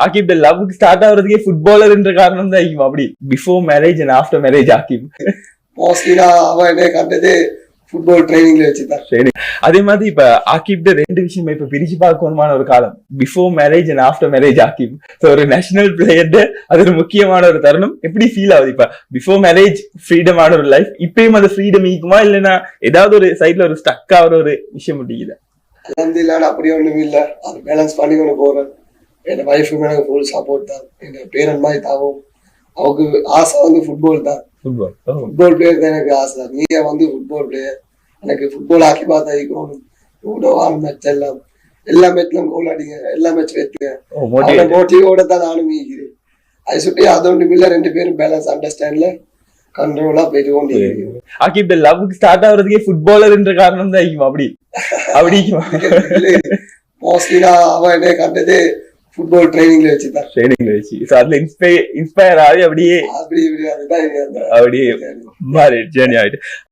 ஆகிப் இந்த love start ஆகுறதுக்கே ஃபுட்பாலர்ன்ற காரணம் தான் ஆகிக்கும். அப்படி before marriage and after marriage ஆகிப் மோஸ்ட்லி நான் என்ன கண்டது ஃபுட்பால் ட்ரைனிங்ல வச்சுதான். அதே மாதிரி இப்ப ஆகிப் ரெண்டு விஷயம் இப்ப பிரிச்சு பார்க்கணுமான ஒரு காலம் before marriage and after marriage ஆகிப். ஒரு நேஷனல் பிளேயர் அது ஒரு முக்கியமான ஒரு தருணம். எப்படி ஃபீல் ஆகுது இப்ப பிஃபோர் மேரேஜ் ஃப்ரீடமான ஒரு லைஃப், இப்பயும் அது ஃப்ரீடம் ஈக்குமா இல்லைன்னா ஏதாவது ஒரு சைட்ல ஒரு ஸ்டக் ஆகிற ஒரு விஷயம் முடியுது? அல்ஹம்துலில்லாஹ் அப்படி ஒண்ணும் இல்ல, அது பேலன்ஸ் பண்ணி கொண்டு போறேன். என் வைஃபும் எனக்கு ஃபுல் சப்போர்ட் தான். என் பேரன் மாதிரி தாவும் அவருக்கு ஆசை வந்து ஃபுட்பால் தான். ஃபுட்பால் பிளேயர் தான் எனக்கு ஆசை. நீங்க வந்து ஃபுட்பால் பிளேயர், எனக்கு ஃபுட்பால் ஆக்கி பார்த்தா இருக்கணும். இவ்வளவு மேட்ச் எல்லா மேட்ச்லும் கோல் அடிங்க, எல்லா மேட்ச் வெட்டுங்க, மோட்டிவோட தான் நானும் மீக்கிறேன். அது சுட்டி அதோண்டு இல்ல, ரெண்டு பேரும் பேலன்ஸ் அண்டர்ஸ்டாண்ட்ல கண்ட்ரோலா போயிட்டு கொண்டு ஆகிப் இந்த லவ் ஸ்டார்ட் ஆகுறதுக்கே ஃபுட்பாலர்ன்ற காரணம் தான் ஆகிக்கும். அப்படி மோஸ்ட்லி நான் என்ன கண்டது ஃபுட்பால் ட்ரைனிங்ல வச்சுதான். ட்ரைனிங்ல வச்சு அதுல இன்ஸ்பயர் ஆகி அப்படியே அப்படி அதுதான் அப்படியே மாறி ஜேர்னி ஆயிட்டு.